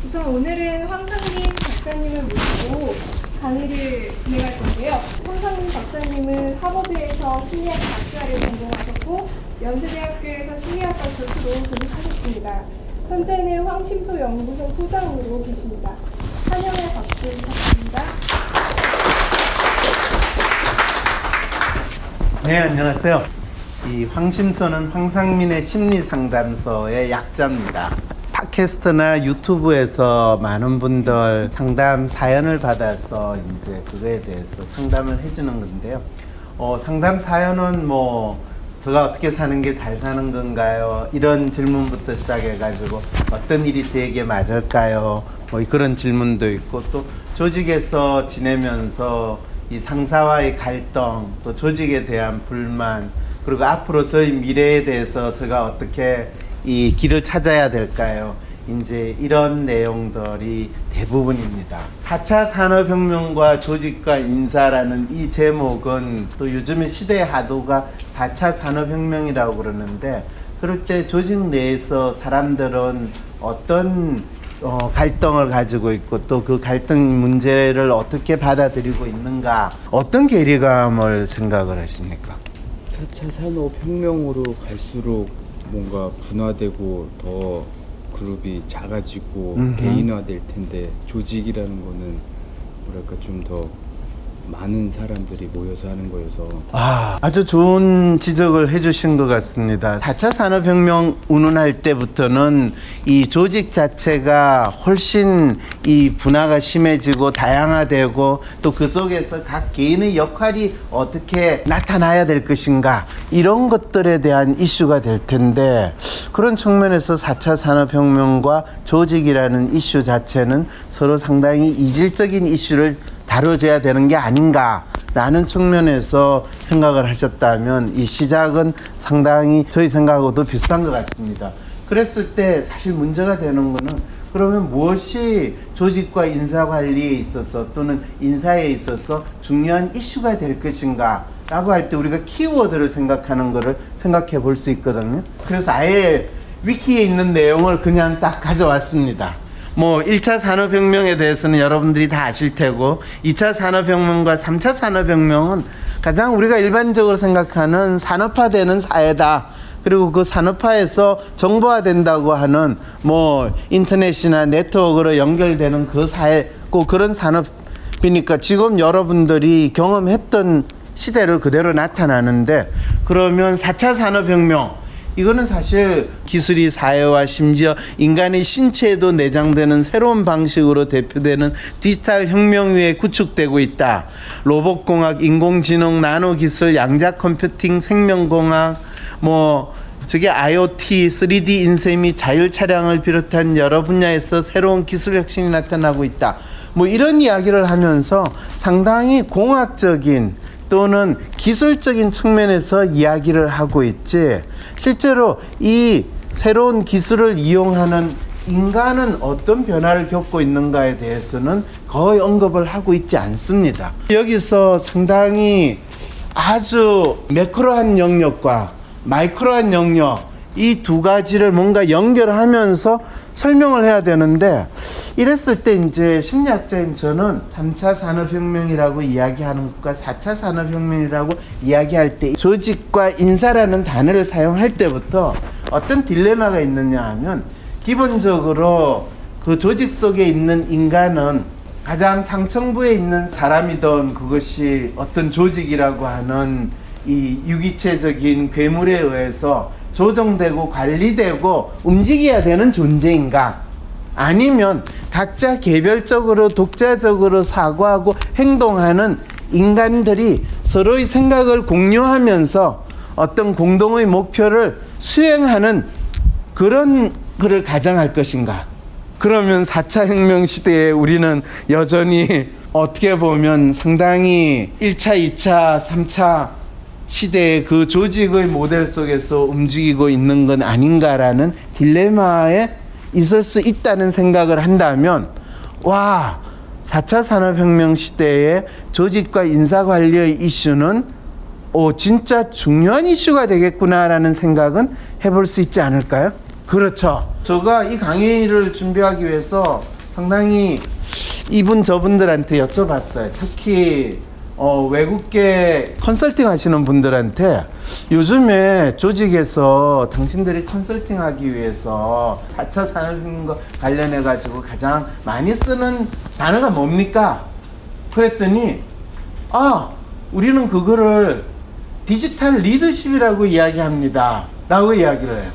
우선 오늘은 황상민 박사님을 모시고 강의를 진행할 건데요. 황상민 박사님은 하버드에서 심리학 박사를 전공하셨고 연세대학교에서 심리학과 교수로 졸업하셨습니다. 현재는 황심소 연구소 소장으로 계십니다. 환영의 박수 부탁드립니다. 네, 안녕하세요. 이 황심소는 황상민의 심리상담소의 약자입니다. 팟캐스트나 유튜브에서 많은 분들 상담 사연을 받아서 이제 그거에 대해서 상담을 해주는 건데요. 상담 사연은 제가 어떻게 사는 게 잘 사는 건가요? 이런 질문부터 시작해가지고 어떤 일이 저에게 맞을까요? 그런 질문도 있고, 또 조직에서 지내면서 이 상사와의 갈등, 또 조직에 대한 불만, 그리고 앞으로 저희 미래에 대해서 제가 어떻게 이 길을 찾아야 될까요? 이제 이런 내용들이 대부분입니다. 4차 산업혁명과 조직과 인사라는 이 제목은 또 요즘에 시대의 하도가 4차 산업혁명이라고 그러는데, 그럴 때 조직 내에서 사람들은 어떤 갈등을 가지고 있고 또 그 갈등 문제를 어떻게 받아들이고 있는가, 어떤 괴리감을 생각을 하십니까? 4차 산업혁명으로 갈수록 뭔가 분화되고 더 그룹이 작아지고 개인화될 텐데, 조직이라는 거는 뭐랄까 좀 더 많은 사람들이 모여서 하는 거여서. 아주 좋은 지적을 해주신 것 같습니다. 4차 산업혁명 운운할 때부터는 이 조직 자체가 훨씬 이 분화가 심해지고 다양화되고, 또 그 속에서 각 개인의 역할이 어떻게 나타나야 될 것인가, 이런 것들에 대한 이슈가 될 텐데, 그런 측면에서 4차 산업혁명과 조직이라는 이슈 자체는 서로 상당히 이질적인 이슈를 다뤄져야 되는 게 아닌가라는 측면에서 생각을 하셨다면, 이 시작은 상당히 저희 생각하고도 비슷한 것 같습니다. 그랬을 때 사실 문제가 되는 거는, 그러면 무엇이 조직과 인사관리에 있어서 또는 인사에 있어서 중요한 이슈가 될 것인가 라고 할 때 우리가 키워드를 생각하는 거를 생각해 볼 수 있거든요. 그래서 아예 위키에 있는 내용을 그냥 딱 가져왔습니다. 1차 산업혁명에 대해서는 여러분들이 다 아실 테고, 2차 산업혁명과 3차 산업혁명은 가장 우리가 일반적으로 생각하는 산업화되는 사회다. 그리고 그 산업화에서 정보화된다고 하는 인터넷이나 네트워크로 연결되는 그 사회, 그런 산업이니까 지금 여러분들이 경험했던 시대를 그대로 나타나는데, 그러면 4차 산업혁명, 이거는 사실 기술이 사회와 심지어 인간의 신체에도 내장되는 새로운 방식으로 대표되는 디지털 혁명 위에 구축되고 있다. 로봇공학, 인공지능, 나노기술, 양자 컴퓨팅, 생명공학, IoT, 3D 인쇄 자율 차량을 비롯한 여러 분야에서 새로운 기술 혁신이 나타나고 있다. 이런 이야기를 하면서 상당히 공학적인 또는 기술적인 측면에서 이야기를 하고 있지, 실제로 이 새로운 기술을 이용하는 인간은 어떤 변화를 겪고 있는가에 대해서는 거의 언급을 하고 있지 않습니다. 여기서 상당히 아주 매크로한 영역과 마이크로한 영역, 이 두 가지를 뭔가 연결하면서 설명을 해야 되는데, 이랬을 때 이제 심리학자인 저는 3차 산업혁명이라고 이야기하는 것과 4차 산업혁명이라고 이야기할 때 조직과 인사라는 단어를 사용할 때부터 어떤 딜레마가 있느냐 하면, 기본적으로 그 조직 속에 있는 인간은 가장 상층부에 있는 사람이던 그것이 어떤 조직이라고 하는 이 유기체적인 괴물에 의해서 조정되고 관리되고 움직여야 되는 존재인가, 아니면 각자 개별적으로 독자적으로 사고하고 행동하는 인간들이 서로의 생각을 공유하면서 어떤 공동의 목표를 수행하는 그런 것을 가정할 것인가. 그러면 4차 혁명 시대에 우리는 여전히 어떻게 보면 상당히 1차, 2차, 3차 시대의 그 조직의 모델 속에서 움직이고 있는 건 아닌가라는 딜레마에 있을 수 있다는 생각을 한다면, 4차 산업혁명 시대의 조직과 인사관리의 이슈는 진짜 중요한 이슈가 되겠구나라는 생각은 해볼 수 있지 않을까요? 그렇죠. 제가 이 강의를 준비하기 위해서 상당히 이분 저분들한테 여쭤봤어요. 특히 외국계 컨설팅 하시는 분들한테 요즘에 조직에서 당신들이 컨설팅 하기 위해서 4차 산업혁명 관련해 가지고 가장 많이 쓰는 단어가 뭡니까? 그랬더니 우리는 그거를 디지털 리더십이라고 이야기합니다 라고 이야기를 해요.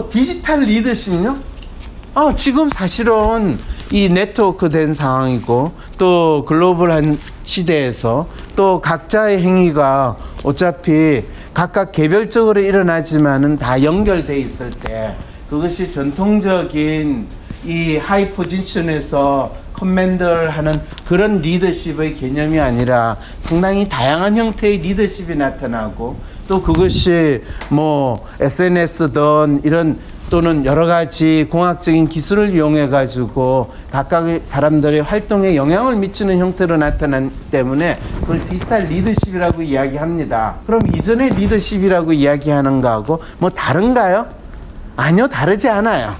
디지털 리더십요? 지금 사실은 이 네트워크 된 상황이고 또 글로벌한 시대에서 또 각자의 행위가 어차피 각각 개별적으로 일어나지만은 다 연결돼 있을 때 그것이 전통적인 이 하이 포지션에서 커맨더를 하는 그런 리더십의 개념이 아니라 상당히 다양한 형태의 리더십이 나타나고 또 그것이 뭐 SNS든 이런 또는 여러 가지 공학적인 기술을 이용해 가지고 각각의 사람들의 활동에 영향을 미치는 형태로 나타나기 때문에 그걸 디지털 리더십이라고 이야기합니다. 그럼 이전의 리더십이라고 이야기하는 거하고 뭐 다른가요? 아니요, 다르지 않아요.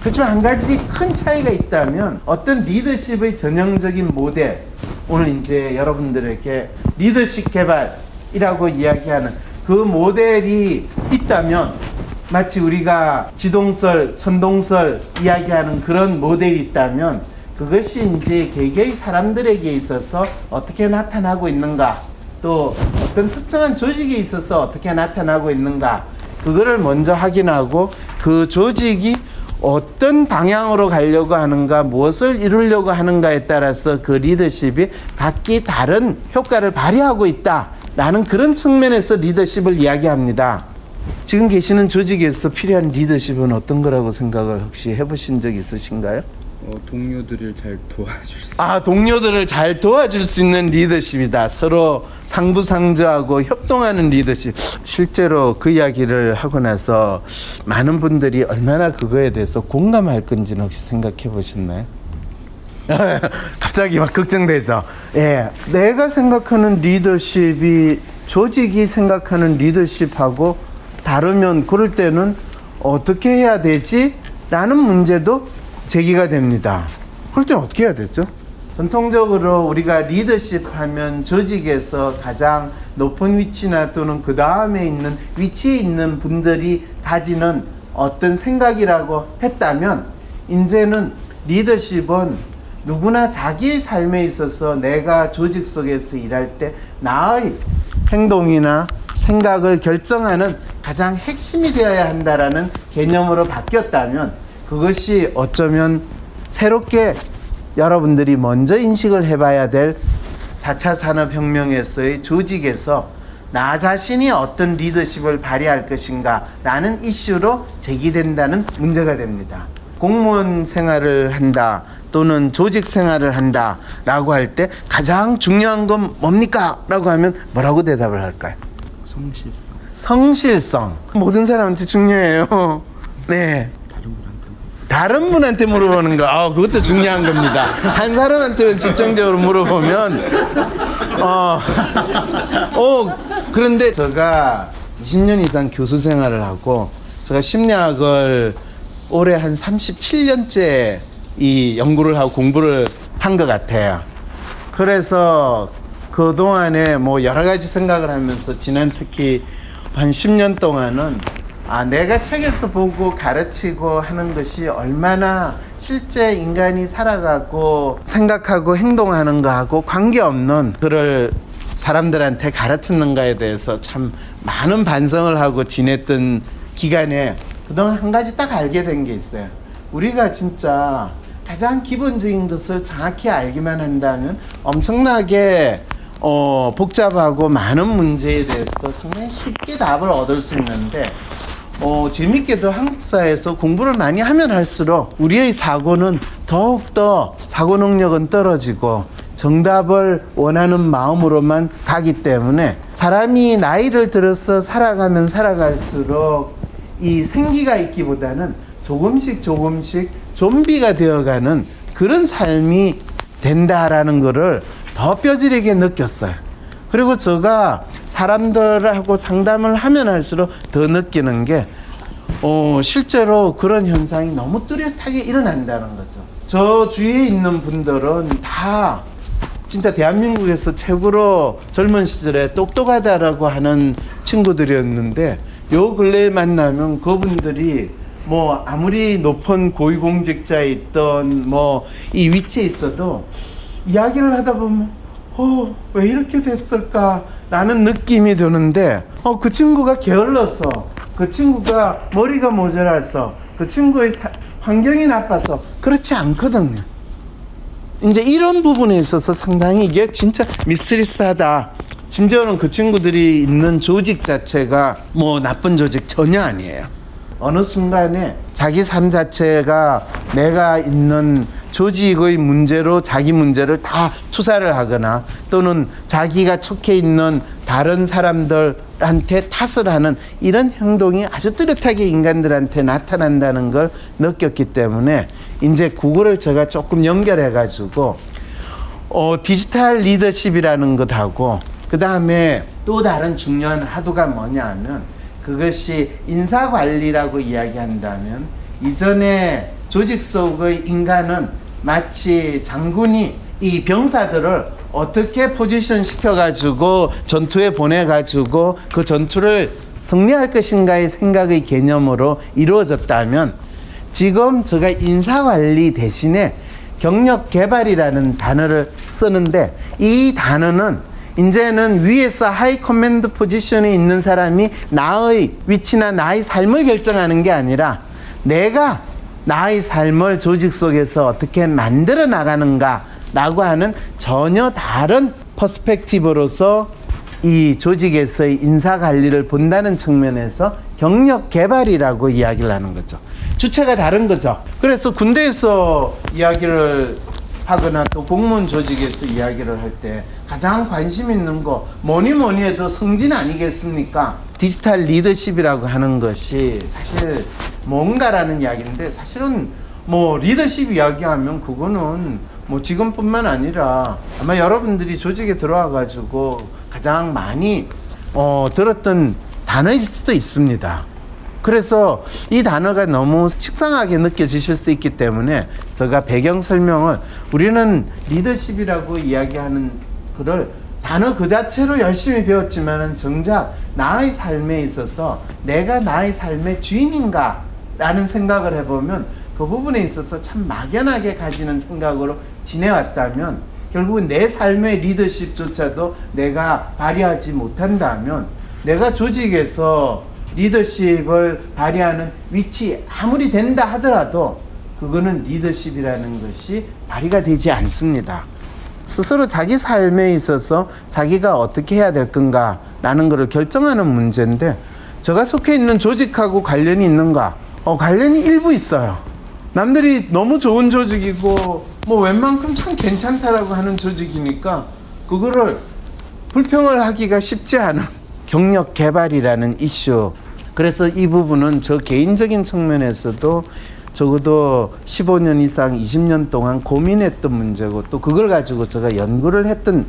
그렇지만 한 가지 큰 차이가 있다면 어떤 리더십의 전형적인 모델, 오늘 이제 여러분들에게 리더십 개발이라고 이야기하는 그 모델이 있다면 마치 우리가 지동설, 천동설 이야기하는 그런 모델이 있다면 그것이 이제 개개의 사람들에게 있어서 어떻게 나타나고 있는가, 또 어떤 특정한 조직에 있어서 어떻게 나타나고 있는가, 그거를 먼저 확인하고 그 조직이 어떤 방향으로 가려고 하는가, 무엇을 이루려고 하는가에 따라서 그 리더십이 각기 다른 효과를 발휘하고 있다라는 그런 측면에서 리더십을 이야기합니다. 지금 계시는 조직에서 필요한 리더십은 어떤 거라고 생각을 혹시 해보신 적 있으신가요? 동료들을 잘 도와줄 수 동료들을 잘 도와줄 수 있는 리더십이다. 서로 상부상조하고 협동하는 리더십. 실제로 그 이야기를 하고 나서 많은 분들이 얼마나 그거에 대해서 공감할 건지는 혹시 생각해 보셨나요? 갑자기 막 걱정되죠. 예, 내가 생각하는 리더십이 조직이 생각하는 리더십하고 다르면 그럴 때는 어떻게 해야 되지? 라는 문제도 제기가 됩니다. 그럴 때는 어떻게 해야 되죠? 전통적으로 우리가 리더십 하면 조직에서 가장 높은 위치나 또는 그 다음에 있는 위치에 있는 분들이 가지는 어떤 생각이라고 했다면 이제는 리더십은 누구나 자기의 삶에 있어서 내가 조직 속에서 일할 때 나의 행동이나 생각을 결정하는 가장 핵심이 되어야 한다라는 개념으로 바뀌었다면 그것이 어쩌면 새롭게 여러분들이 먼저 인식을 해봐야 될 4차 산업혁명에서의 조직에서 나 자신이 어떤 리더십을 발휘할 것인가 라는 이슈로 제기된다는 문제가 됩니다. 공무원 생활을 한다 또는 조직 생활을 한다 라고 할 때 가장 중요한 건 뭡니까? 라고 하면 뭐라고 대답을 할까요? 성실성. 성실성. 모든 사람한테 중요해요. 네. 다른 분한테 물어보는 거, 그것도 중요한 겁니다. 한 사람한테만 집중적으로 물어보면, 그런데 제가 20년 이상 교수 생활을 하고, 제가 심리학을 올해 한 37년째 이 연구를 하고 공부를 한 것 같아요. 그래서 그동안에 뭐 여러 가지 생각을 하면서 지난 특히 한 10년 동안은 내가 책에서 보고 가르치고 하는 것이 얼마나 실제 인간이 살아가고 생각하고 행동하는 거하고 관계없는 그를 사람들한테 가르쳤는가에 대해서 참 많은 반성을 하고 지냈던 기간에 그동안 한 가지 딱 알게 된 게 있어요. 우리가 진짜 가장 기본적인 것을 정확히 알기만 한다면 엄청나게 복잡하고 많은 문제에 대해서 상당히 쉽게 답을 얻을 수 있는데 재밌게도 한국사에서 공부를 많이 하면 할수록 우리의 사고는 더욱더 사고 능력은 떨어지고 정답을 원하는 마음으로만 가기 때문에 사람이 나이를 들어서 살아가면 살아갈수록 이 생기가 있기보다는 조금씩 좀비가 되어가는 그런 삶이 된다라는 거를 더 뼈저리게 느꼈어요. 그리고 제가 사람들하고 상담을 하면 할수록 더 느끼는 게 실제로 그런 현상이 너무 뚜렷하게 일어난다는 거죠. 저 주위에 있는 분들은 다 진짜 대한민국에서 최고로 젊은 시절에 똑똑하다라고 하는 친구들이었는데 요 근래에 만나면 그분들이 뭐 아무리 높은 고위공직자에 있던 뭐 이 위치에 있어도 이야기를 하다 보면 왜 이렇게 됐을까 라는 느낌이 드는데 그 친구가 게을러서 그 친구가 머리가 모자라서 그 친구의 환경이 나빠서 그렇지 않거든요. 이제 이런 부분에 있어서 상당히 이게 진짜 미스리스하다. 심지어는 그 친구들이 있는 조직 자체가 뭐 나쁜 조직 전혀 아니에요. 어느 순간에 자기 삶 자체가 내가 있는 조직의 문제로 자기 문제를 다 투사를 하거나 또는 자기가 속해 있는 다른 사람들한테 탓을 하는 이런 행동이 아주 뚜렷하게 인간들한테 나타난다는 걸 느꼈기 때문에 이제 그거를 제가 조금 연결해 가지고 디지털 리더십이라는 것하고 그 다음에 또 다른 중요한 하도가 뭐냐 하면 그것이 인사관리라고 이야기한다면 이전에 조직 속의 인간은 마치 장군이 이 병사들을 어떻게 포지션 시켜가지고 전투에 보내가지고 그 전투를 승리할 것인가의 생각의 개념으로 이루어졌다면 지금 제가 인사관리 대신에 경력개발이라는 단어를 쓰는데 이 단어는 이제는 위에서 하이 커맨드 포지션에 있는 사람이 나의 위치나 나의 삶을 결정하는 게 아니라 내가 나의 삶을 조직 속에서 어떻게 만들어 나가는가 라고 하는 전혀 다른 퍼스펙티브로서 이 조직에서의 인사관리를 본다는 측면에서 경력개발이라고 이야기를 하는 거죠. 주체가 다른 거죠. 그래서 군대에서 이야기를 하거나 또 공무원 조직에서 이야기를 할 때 가장 관심 있는 거 뭐니 해도 승진 아니겠습니까? 디지털 리더십이라고 하는 것이 사실 뭔가라는 이야기인데 사실은 뭐 리더십 이야기하면 그거는 뭐 지금뿐만 아니라 아마 여러분들이 조직에 들어와 가지고 가장 많이 들었던 단어일 수도 있습니다. 그래서 이 단어가 너무 식상하게 느껴지실 수 있기 때문에 제가 배경 설명을 우리는 리더십이라고 이야기하는 그를 단어 그 자체로 열심히 배웠지만은 정작 나의 삶에 있어서 내가 나의 삶의 주인인가 라는 생각을 해보면 그 부분에 있어서 참 막연하게 가지는 생각으로 지내왔다면 결국은 내 삶의 리더십조차도 내가 발휘하지 못한다면 내가 조직에서 리더십을 발휘하는 위치 아무리 된다 하더라도 그거는 리더십이라는 것이 발휘가 되지 않습니다. 스스로 자기 삶에 있어서 자기가 어떻게 해야 될 건가 라는 것을 결정하는 문제인데 제가 속해 있는 조직하고 관련이 있는가? 관련이 일부 있어요. 남들이 너무 좋은 조직이고 뭐 웬만큼 참 괜찮다라고 하는 조직이니까 그거를 불평을 하기가 쉽지 않은 경력 개발이라는 이슈. 그래서 이 부분은 저 개인적인 측면에서도 적어도 15년 이상 20년 동안 고민했던 문제고 또 그걸 가지고 제가 연구를 했던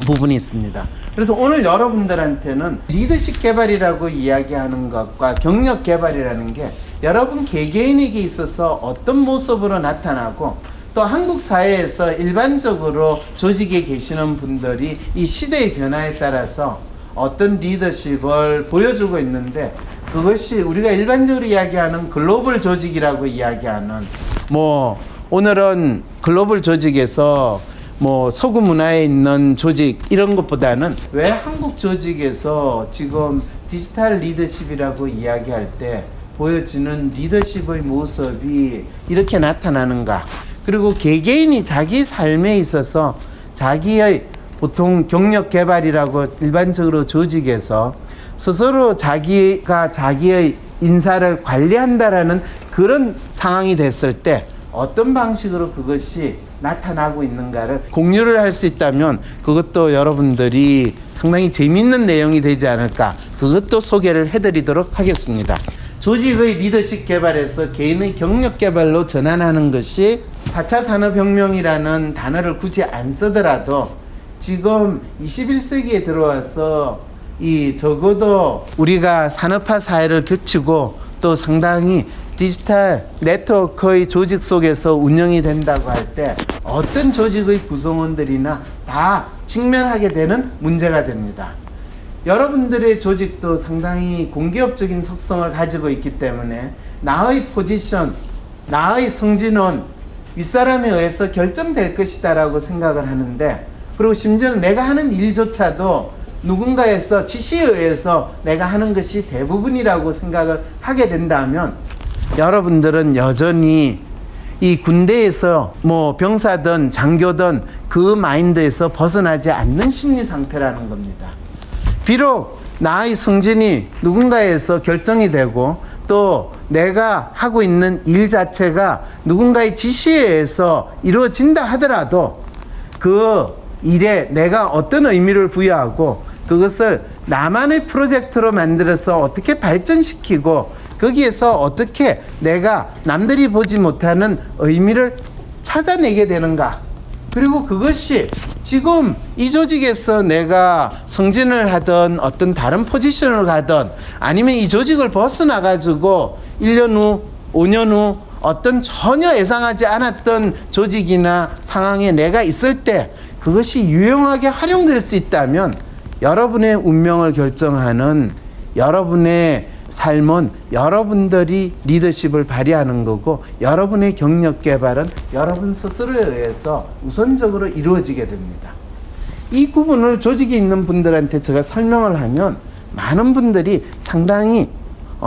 부분이 있습니다. 그래서 오늘 여러분들한테는 리더십 개발이라고 이야기하는 것과 경력 개발이라는 게 여러분 개개인에게 있어서 어떤 모습으로 나타나고 또 한국 사회에서 일반적으로 조직에 계시는 분들이 이 시대의 변화에 따라서 어떤 리더십을 보여주고 있는데 그것이 우리가 일반적으로 이야기하는 글로벌 조직이라고 이야기하는 뭐 오늘은 글로벌 조직에서 뭐 서구 문화에 있는 조직 이런 것보다는 왜 한국 조직에서 지금 디지털 리더십이라고 이야기할 때 보여지는 리더십의 모습이 이렇게 나타나는가 그리고 개개인이 자기 삶에 있어서 자기의 보통 경력 개발이라고 일반적으로 조직에서 스스로 자기가 자기의 인사를 관리한다라는 그런 상황이 됐을 때 어떤 방식으로 그것이 나타나고 있는가를 공유를 할 수 있다면 그것도 여러분들이 상당히 재미있는 내용이 되지 않을까 그것도 소개를 해드리도록 하겠습니다. 조직의 리더십 개발에서 개인의 경력 개발로 전환하는 것이 4차 산업혁명이라는 단어를 굳이 안 쓰더라도 지금 21세기에 들어와서 이 적어도 우리가 산업화 사회를 거치고 또 상당히 디지털 네트워크의 조직 속에서 운영이 된다고 할 때 어떤 조직의 구성원들이나 다 직면하게 되는 문제가 됩니다. 여러분들의 조직도 상당히 공기업적인 속성을 가지고 있기 때문에 나의 포지션, 나의 성진은 윗사람에 의해서 결정될 것이다 라고 생각을 하는데, 그리고 심지어는 내가 하는 일조차도 누군가에서 지시에 의해서 내가 하는 것이 대부분이라고 생각을 하게 된다면 여러분들은 여전히 이 군대에서 뭐 병사든 장교든 그 마인드에서 벗어나지 않는 심리 상태라는 겁니다. 비록 나의 성진이 누군가에서 결정이 되고 또 내가 하고 있는 일 자체가 누군가의 지시에 의해서 이루어진다 하더라도 그 일에 내가 어떤 의미를 부여하고 그것을 나만의 프로젝트로 만들어서 어떻게 발전시키고 거기에서 어떻게 내가 남들이 보지 못하는 의미를 찾아내게 되는가, 그리고 그것이 지금 이 조직에서 내가 승진을 하든 어떤 다른 포지션을 가든 아니면 이 조직을 벗어나가지고 1년 후, 5년 후 어떤 전혀 예상하지 않았던 조직이나 상황에 내가 있을 때 그것이 유용하게 활용될 수 있다면 여러분의 운명을 결정하는 여러분의 삶은 여러분들이 리더십을 발휘하는 거고, 여러분의 경력 개발은 여러분 스스로에 의해서 우선적으로 이루어지게 됩니다. 이 구분을 조직에 있는 분들한테 제가 설명을 하면 많은 분들이 상당히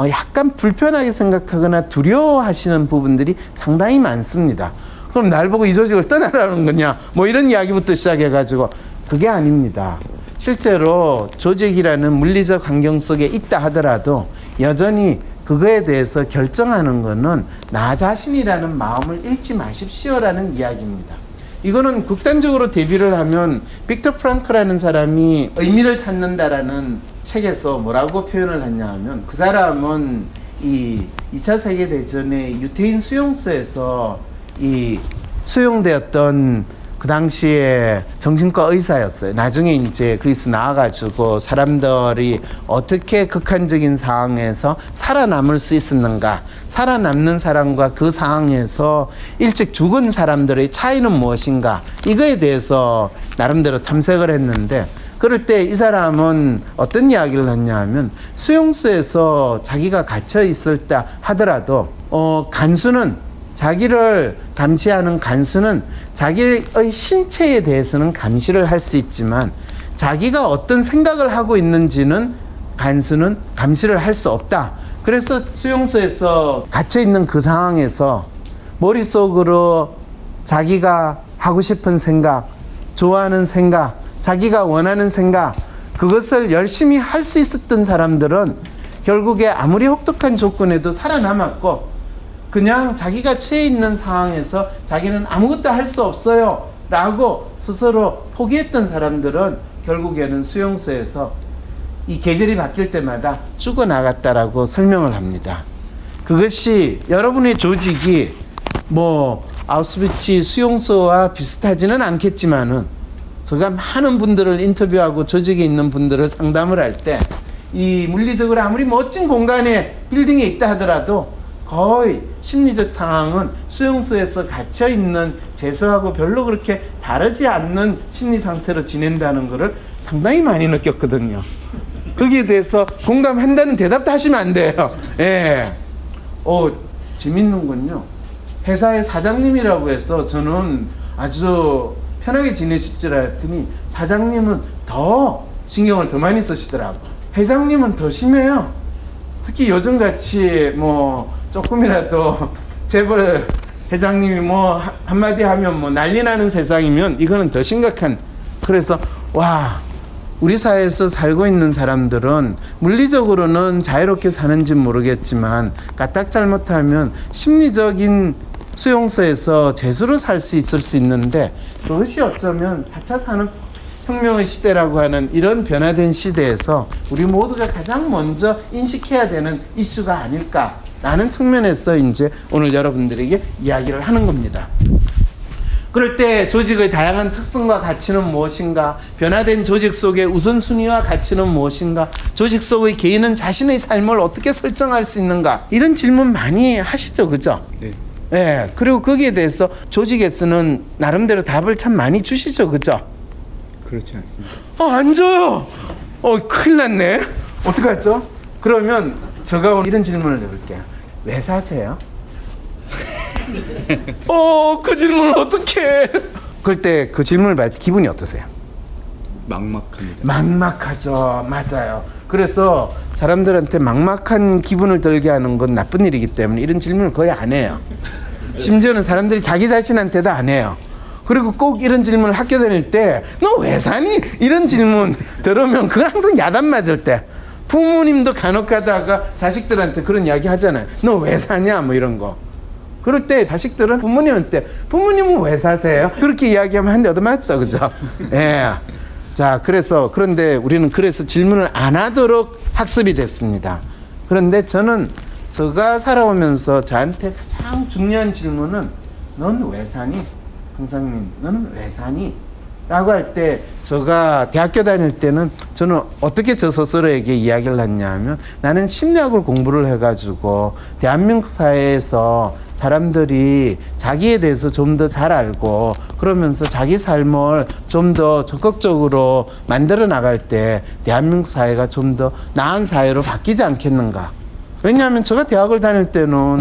약간 불편하게 생각하거나 두려워하시는 부분들이 상당히 많습니다. 그럼 날 보고 이 조직을 떠나라는 거냐, 뭐 이런 이야기부터 시작해가지고, 그게 아닙니다. 실제로 조직이라는 물리적 환경 속에 있다 하더라도 여전히 그거에 대해서 결정하는 거는 나 자신이라는 마음을 잃지 마십시오라는 이야기입니다. 이거는 극단적으로 대비를 하면 빅터 프랑크라는 사람이 의미를 찾는다라는 책에서 뭐라고 표현을 했냐 하면, 그 사람은 이 2차 세계대전에 유태인 수용소에서 이 수용되었던 그 당시에 정신과 의사였어요. 나중에 이제 거기서 나와가지고 사람들이 어떻게 극한적인 상황에서 살아남을 수 있었는가, 살아남는 사람과 그 상황에서 일찍 죽은 사람들의 차이는 무엇인가, 이거에 대해서 나름대로 탐색을 했는데, 그럴 때 이 사람은 어떤 이야기를 했냐 하면, 수용소에서 자기가 갇혀 있을 때 하더라도 간수는, 자기를 감시하는 간수는 자기의 신체에 대해서는 감시를 할 수 있지만 자기가 어떤 생각을 하고 있는지는 간수는 감시를 할 수 없다. 그래서 수용소에서 갇혀 있는 그 상황에서 머릿속으로 자기가 하고 싶은 생각, 좋아하는 생각, 자기가 원하는 생각, 그것을 열심히 할 수 있었던 사람들은 결국에 아무리 혹독한 조건에도 살아남았고, 그냥 자기가 처해 있는 상황에서 자기는 아무것도 할 수 없어요 라고 스스로 포기했던 사람들은 결국에는 수용소에서 이 계절이 바뀔 때마다 죽어나갔다라고 설명을 합니다. 그것이 여러분의 조직이 뭐 아우슈비츠 수용소와 비슷하지는 않겠지만은, 제가 많은 분들을 인터뷰하고 조직에 있는 분들을 상담을 할 때 이 물리적으로 아무리 멋진 공간에 빌딩에 있다 하더라도 거의 심리적 상황은 수용소에서 갇혀있는 재수하고 별로 그렇게 다르지 않는 심리 상태로 지낸다는 것을 상당히 많이 느꼈거든요. 거기에 대해서 공감한다는 대답도 하시면 안 돼요. 예. 재밌는 건요, 회사의 사장님이라고 해서 저는 아주 편하게 지내실 줄 알았더니 사장님은 더 신경을 더 많이 쓰시더라고요. 회장님은 더 심해요. 특히 요즘같이 뭐 조금이라도 재벌 회장님이 뭐 한마디 하면 뭐 난리 나는 세상이면 이거는 더 심각한. 그래서 와, 우리 사회에서 살고 있는 사람들은 물리적으로는 자유롭게 사는지 모르겠지만 까딱 잘못하면 심리적인 수용소에서 재수로 살 수 있을 수 있는데, 그것이 어쩌면 4차 산업혁명의 시대라고 하는 이런 변화된 시대에서 우리 모두가 가장 먼저 인식해야 되는 이슈가 아닐까라는 측면에서 이제 오늘 여러분들에게 이야기를 하는 겁니다. 그럴 때 조직의 다양한 특성과 가치는 무엇인가? 변화된 조직 속의 우선순위와 가치는 무엇인가? 조직 속의 개인은 자신의 삶을 어떻게 설정할 수 있는가? 이런 질문 많이 하시죠, 그죠? 네. 네. 그리고 거기에 대해서 조직에서는 나름대로 답을 참 많이 주시죠, 그죠? 그렇지 않습니다. 안 줘요. 큰일 났네. 어떡하죠? 그러면 제가 오늘 이런 질문을 내볼게요. 왜 사세요? 그 질문을 어떻게 해? 그럴 때 그 질문을 받을 때 기분이 어떠세요? 막막합니다. 막막하죠. 맞아요. 그래서 사람들한테 막막한 기분을 들게 하는 건 나쁜 일이기 때문에 이런 질문을 거의 안 해요. 심지어는 사람들이 자기 자신한테도 안 해요. 그리고 꼭 이런 질문을 학교 다닐 때 너 왜 사니? 이런 질문 들으면 그건 항상 야단 맞을 때 부모님도 간혹 가다가 자식들한테 그런 이야기 하잖아요. 너 왜 사냐? 뭐 이런 거. 그럴 때 자식들은 부모님한테 부모님은 왜 사세요? 그렇게 이야기하면 한 대 얻어맞죠, 그죠? 예. 자, 그런데 우리는 그래서 질문을 안 하도록 학습이 됐습니다. 그런데 저는 제가 살아오면서 저한테 가장 중요한 질문은 넌 왜 사니? 황상민, 너는 왜 사니? 라고 할 때 제가 대학교 다닐 때는 저는 어떻게 저 스스로에게 이야기를 했냐면 나는 심리학을 공부를 해가지고 대한민국 사회에서 사람들이 자기에 대해서 좀 더 잘 알고 그러면서 자기 삶을 좀 더 적극적으로 만들어 나갈 때 대한민국 사회가 좀 더 나은 사회로 바뀌지 않겠는가. 왜냐하면 제가 대학을 다닐 때는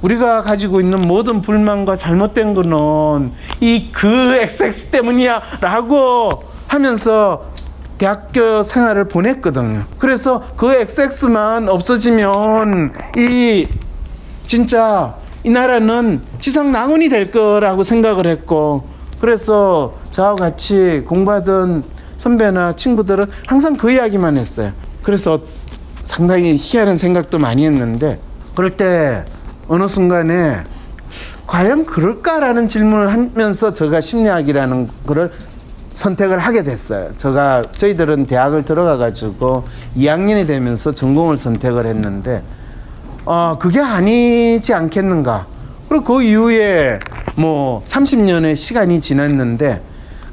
우리가 가지고 있는 모든 불만과 잘못된 거는 그 XX 때문이야 라고 하면서 대학교 생활을 보냈거든요. 그래서 그 XX만 없어지면 진짜 이 나라는 지상낙원이 될 거라고 생각을 했고, 그래서 저와 같이 공부하던 선배나 친구들은 항상 그 이야기만 했어요. 그래서 상당히 희한한 생각도 많이 했는데, 그럴 때 어느 순간에 과연 그럴까라는 질문을 하면서 제가 심리학이라는 거를 선택을 하게 됐어요. 저희들은 대학을 들어가 가지고 2학년이 되면서 전공을 선택을 했는데 그게 아니지 않겠는가. 그리고 그 이후에 뭐 30년의 시간이 지났는데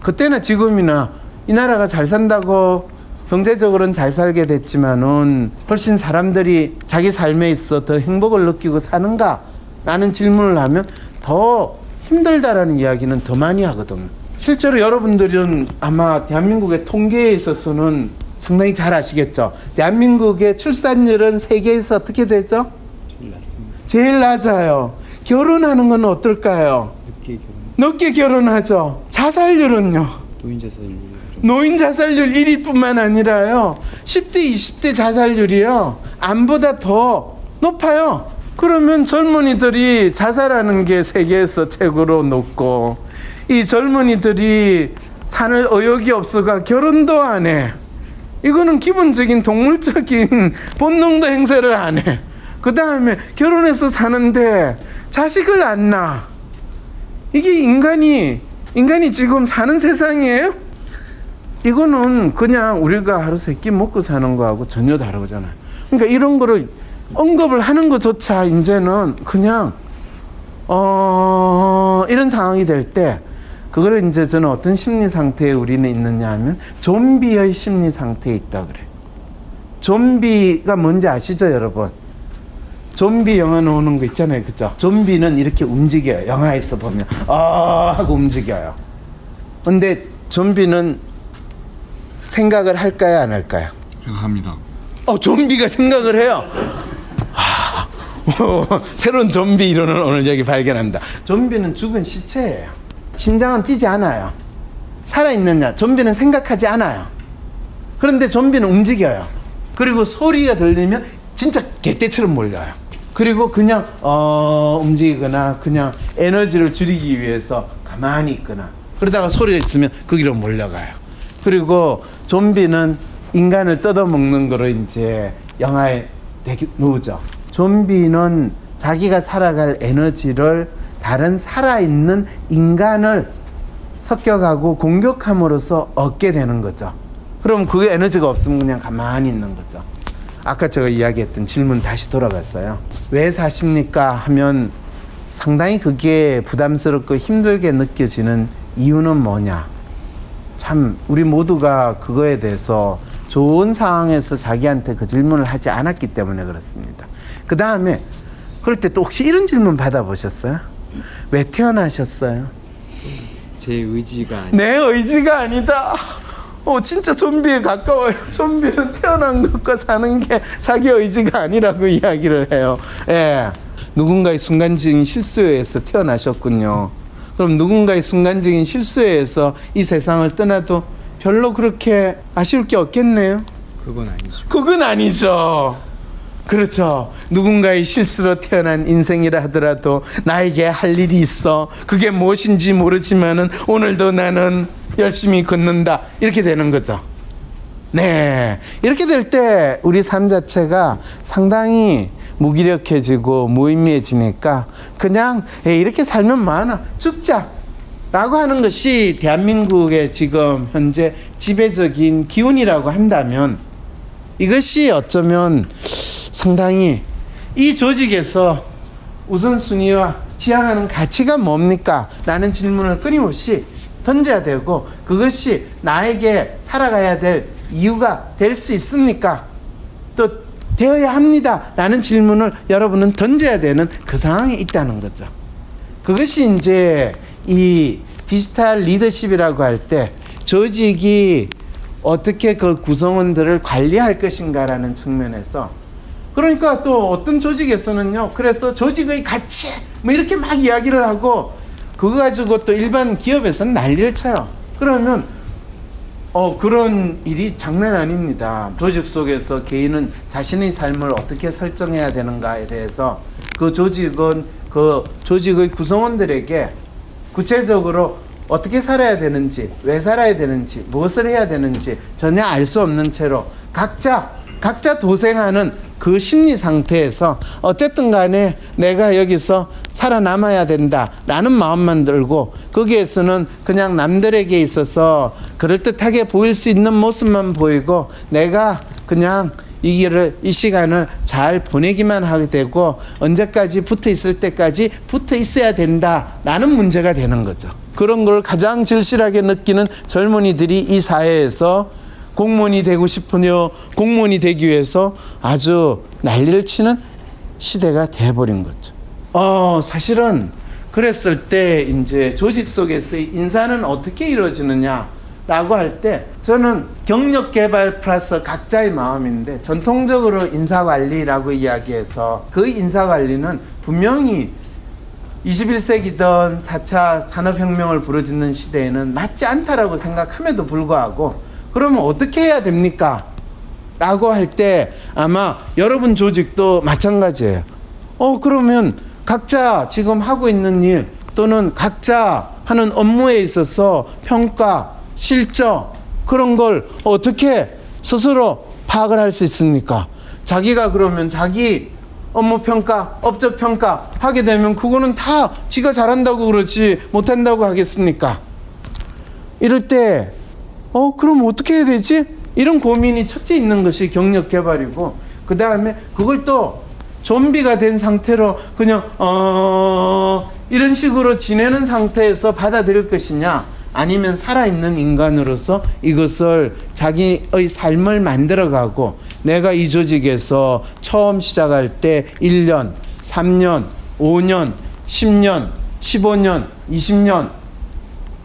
그때나 지금이나 이 나라가 잘 산다고 경제적으로는 잘 살게 됐지만은 훨씬 사람들이 자기 삶에 있어 더 행복을 느끼고 사는가? 라는 질문을 하면 더 힘들다라는 이야기는 더 많이 하거든요. 실제로 여러분들은 아마 대한민국의 통계에 있어서는 상당히 잘 아시겠죠. 대한민국의 출산율은 세계에서 어떻게 되죠? 제일 낮습니다. 제일 낮아요. 결혼하는 건 어떨까요? 늦게 결혼하죠. 자살률은요? 노인 자살률 1위 뿐만 아니라요, 10대 20대 자살률이요 암보다 더 높아요. 그러면 젊은이들이 자살하는 게 세계에서 최고로 높고, 이 젊은이들이 살 의욕이 없어가 결혼도 안 해. 이거는 기본적인 동물적인 본능도 행사를 안 해. 그 다음에 결혼해서 사는데 자식을 안 낳아. 이게 인간이 지금 사는 세상이에요? 이거는 그냥 우리가 하루 세 끼 먹고 사는 거하고 전혀 다르잖아요. 그러니까 이런 거를 언급을 하는 것조차 이제는 그냥 이런 상황이 될 때 그걸 이제 저는 어떤 심리 상태에 우리는 있느냐 하면 좀비의 심리 상태에 있다 그래요. 좀비가 뭔지 아시죠, 여러분? 좀비 영화 나오는 거 있잖아요, 그죠? 좀비는 이렇게 움직여요. 영화에서 보면 하고 움직여요. 근데 좀비는 생각을 할까요, 안 할까요? 생각합니다. 좀비가 생각을 해요. 새로운 좀비 이론을 오늘 여기 발견합니다. 좀비는 죽은 시체예요. 심장은 뛰지 않아요. 살아있느냐? 좀비는 생각하지 않아요. 그런데 좀비는 움직여요. 그리고 소리가 들리면 진짜 개떼처럼 몰려요. 그리고 그냥 움직이거나 그냥 에너지를 줄이기 위해서 가만히 있거나 그러다가 소리가 있으면 거기로 몰려가요. 그리고 좀비는 인간을 뜯어먹는 거로 이제 영화에 나오죠. 좀비는 자기가 살아갈 에너지를 다른 살아있는 인간을 섞여가고 공격함으로써 얻게 되는 거죠. 그럼 그 에너지가 없으면 그냥 가만히 있는 거죠. 아까 제가 이야기했던 질문 다시 돌아갔어요. 왜 사십니까? 하면 상당히 그게 부담스럽고 힘들게 느껴지는 이유는 뭐냐? 참 우리 모두가 그거에 대해서 좋은 상황에서 자기한테 그 질문을 하지 않았기 때문에 그렇습니다. 그 다음에 그럴 때 또 혹시 이런 질문 받아보셨어요? 왜 태어나셨어요? 제 의지가 아니. 내 의지가 아니다. 진짜 좀비에 가까워요. 좀비는 태어난 것과 사는 게 자기 의지가 아니라고 이야기를 해요. 예. 누군가의 순간적인 실수에 의해서 태어나셨군요. 그럼 누군가의 순간적인 실수에 의해서 이 세상을 떠나도 별로 그렇게 아쉬울 게 없겠네요. 그건 아니죠. 그건 아니죠. 그렇죠. 누군가의 실수로 태어난 인생이라 하더라도 나에게 할 일이 있어. 그게 무엇인지 모르지만은 오늘도 나는 열심히 걷는다. 이렇게 되는 거죠. 네. 이렇게 될 때 우리 삶 자체가 상당히 무기력해지고 무의미해지니까 그냥 이렇게 살면 많아. 죽자. 라고 하는 것이 대한민국의 지금 현재 지배적인 기운이라고 한다면 이것이 어쩌면 상당히 이 조직에서 우선순위와 지향하는 가치가 뭡니까? 라는 질문을 끊임없이 던져야 되고 그것이 나에게 살아가야 될 이유가 될 수 있습니까? 또 되어야 합니다. 라는 질문을 여러분은 던져야 되는 그 상황에 있다는 거죠. 그것이 이제 이 디지털 리더십이라고 할 때 조직이 어떻게 그 구성원들을 관리할 것인가라는 측면에서 그러니까 또 어떤 조직에서는요. 그래서 조직의 가치 뭐 이렇게 막 이야기를 하고 그거 가지고 또 일반 기업에서는 난리를 쳐요. 그러면 그런 일이 장난 아닙니다. 조직 속에서 개인은 자신의 삶을 어떻게 설정해야 되는가에 대해서 그 조직은 그 조직의 구성원들에게 구체적으로 어떻게 살아야 되는지, 왜 살아야 되는지, 무엇을 해야 되는지 전혀 알 수 없는 채로 각자 도생하는 그 심리 상태에서 어쨌든 간에 내가 여기서 살아남아야 된다라는 마음만 들고 거기에서는 그냥 남들에게 있어서 그럴듯하게 보일 수 있는 모습만 보이고 내가 그냥 이 시간을 잘 보내기만 하게 되고 언제까지 붙어 있을 때까지 붙어 있어야 된다라는 문제가 되는 거죠. 그런 걸 가장 절실하게 느끼는 젊은이들이 이 사회에서 공무원이 되고 싶으며 공무원이 되기 위해서 아주 난리를 치는 시대가 돼버린 거죠. 사실은 그랬을 때 이제 조직 속에서의 인사는 어떻게 이루어지느냐라고 할 때 저는 경력 개발 플러스 각자의 마음인데 전통적으로 인사관리라고 이야기해서 그 인사관리는 분명히 21세기든 4차 산업혁명을 부르짖는 시대에는 맞지 않다라고 생각함에도 불구하고 그러면 어떻게 해야 됩니까? 라고 할 때 아마 여러분 조직도 마찬가지예요. 그러면 각자 지금 하고 있는 일 또는 각자 하는 업무에 있어서 평가, 실적 그런 걸 어떻게 스스로 파악을 할 수 있습니까? 자기가 그러면 자기 업무 평가, 업적 평가 하게 되면 그거는 다 지가 잘한다고 그러지 못한다고 하겠습니까? 이럴 때 그럼 어떻게 해야 되지? 이런 고민이 첫째 있는 것이 경력 개발이고 그 다음에 그걸 또 좀비가 된 상태로 그냥 이런 식으로 지내는 상태에서 받아들일 것이냐 아니면 살아있는 인간으로서 이것을 자기의 삶을 만들어가고 내가 이 조직에서 처음 시작할 때 1년, 3년, 5년, 10년, 15년, 20년,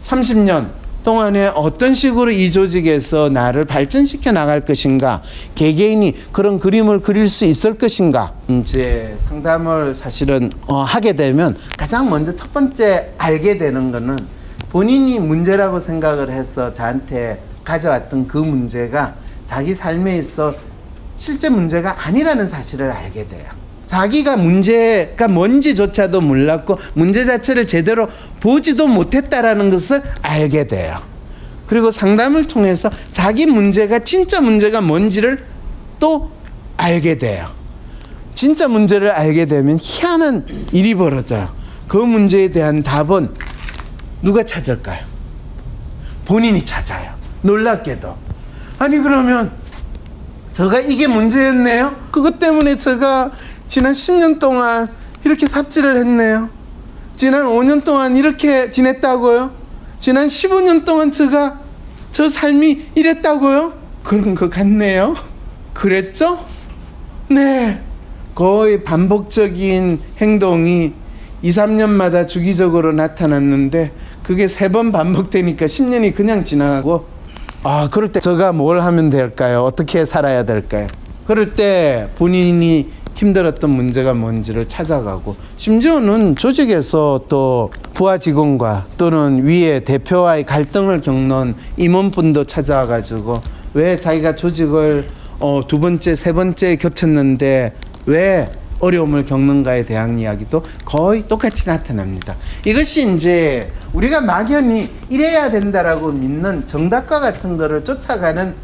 30년 동안에 어떤 식으로 이 조직에서 나를 발전시켜 나갈 것인가, 개개인이 그런 그림을 그릴 수 있을 것인가. 이제 상담을 사실은 하게 되면 가장 먼저 첫 번째 알게 되는 거는 본인이 문제라고 생각을 해서 저한테 가져왔던 그 문제가 자기 삶에 있어 실제 문제가 아니라는 사실을 알게 돼요. 자기가 문제가 뭔지조차도 몰랐고 문제 자체를 제대로 보지도 못했다라는 것을 알게 돼요. 그리고 상담을 통해서 자기 문제가 진짜 문제가 뭔지를 또 알게 돼요. 진짜 문제를 알게 되면 희한한 일이 벌어져요. 그 문제에 대한 답은 누가 찾을까요? 본인이 찾아요. 놀랍게도. 아니 그러면 제가 이게 문제였네요? 그것 때문에 제가 지난 10년 동안 이렇게 삽질을 했네요. 지난 5년 동안 이렇게 지냈다고요? 지난 15년 동안 저 삶이 이랬다고요? 그런 것 같네요. 그랬죠? 네. 거의 반복적인 행동이 2, 3년마다 주기적으로 나타났는데 그게 3번 반복되니까 10년이 그냥 지나가고, 그럴 때 제가 뭘 하면 될까요? 어떻게 살아야 될까요? 그럴 때 본인이 힘들었던 문제가 뭔지를 찾아가고, 심지어는 조직에서 또 부하 직원과 또는 위에 대표와의 갈등을 겪는 임원분도 찾아와가지고 왜 자기가 조직을 2번째, 3번째 겪었는데 왜 어려움을 겪는가에 대한 이야기도 거의 똑같이 나타납니다. 이것이 이제 우리가 막연히 이래야 된다라고 믿는 정답과 같은 거를 쫓아가는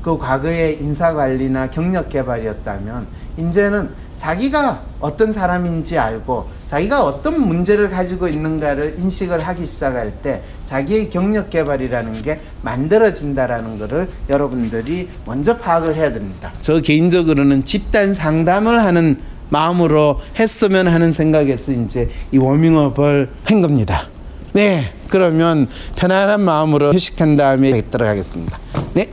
그 과거의 인사관리나 경력개발이었다면, 이제는 자기가 어떤 사람인지 알고 자기가 어떤 문제를 가지고 있는가를 인식을 하기 시작할 때 자기의 경력개발이라는 게 만들어진다라는 것을 여러분들이 먼저 파악을 해야 됩니다. 저 개인적으로는 집단 상담을 하는 마음으로 했으면 하는 생각에서 이제 이 워밍업을 한 겁니다. 네, 그러면 편안한 마음으로 휴식한 다음에 들어가겠습니다. 네.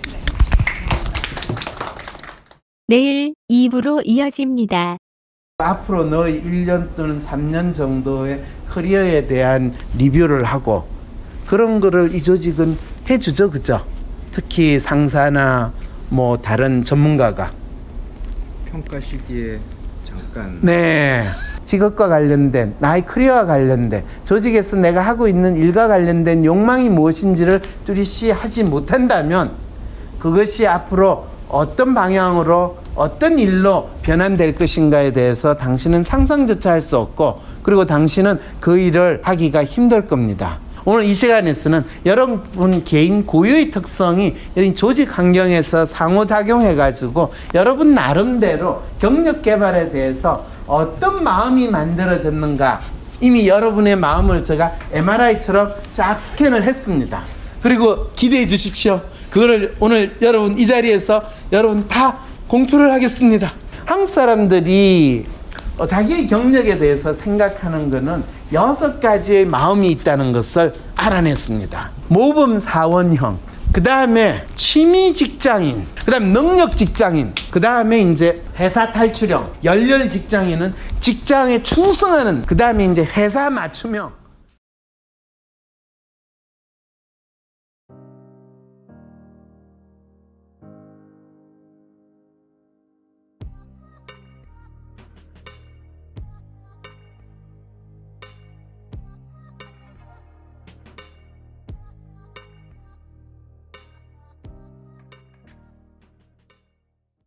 내일 2부로 이어집니다. 앞으로 너의 1년 또는 3년 정도의 커리어에 대한 리뷰를 하고 그런 거를 이 조직은 해주죠, 그죠? 특히 상사나 뭐 다른 전문가가 평가 시기에 잠깐. 네, 직업과 관련된 나의 커리어와 관련된 조직에서 내가 하고 있는 일과 관련된 욕망이 무엇인지를 뚜렷이 하지 못한다면 그것이 앞으로 어떤 방향으로 어떤 일로 변환될 것인가에 대해서 당신은 상상조차 할 수 없고, 그리고 당신은 그 일을 하기가 힘들 겁니다. 오늘 이 시간에서는 여러분 개인 고유의 특성이 이런 조직 환경에서 상호작용해 가지고 여러분 나름대로 경력 개발에 대해서 어떤 마음이 만들어졌는가, 이미 여러분의 마음을 제가 MRI처럼 쫙 스캔을 했습니다. 그리고 기대해 주십시오. 그거를 오늘 여러분 이 자리에서 여러분 다 공표를 하겠습니다. 한국 사람들이 자기의 경력에 대해서 생각하는 것은 6가지의 마음이 있다는 것을 알아냈습니다. 모범 사원형, 그 다음에 취미 직장인, 그 다음 능력 직장인, 그 다음에 이제 회사 탈출형, 열렬 직장인은 직장에 충성하는, 그 다음에 이제 회사 맞춤형,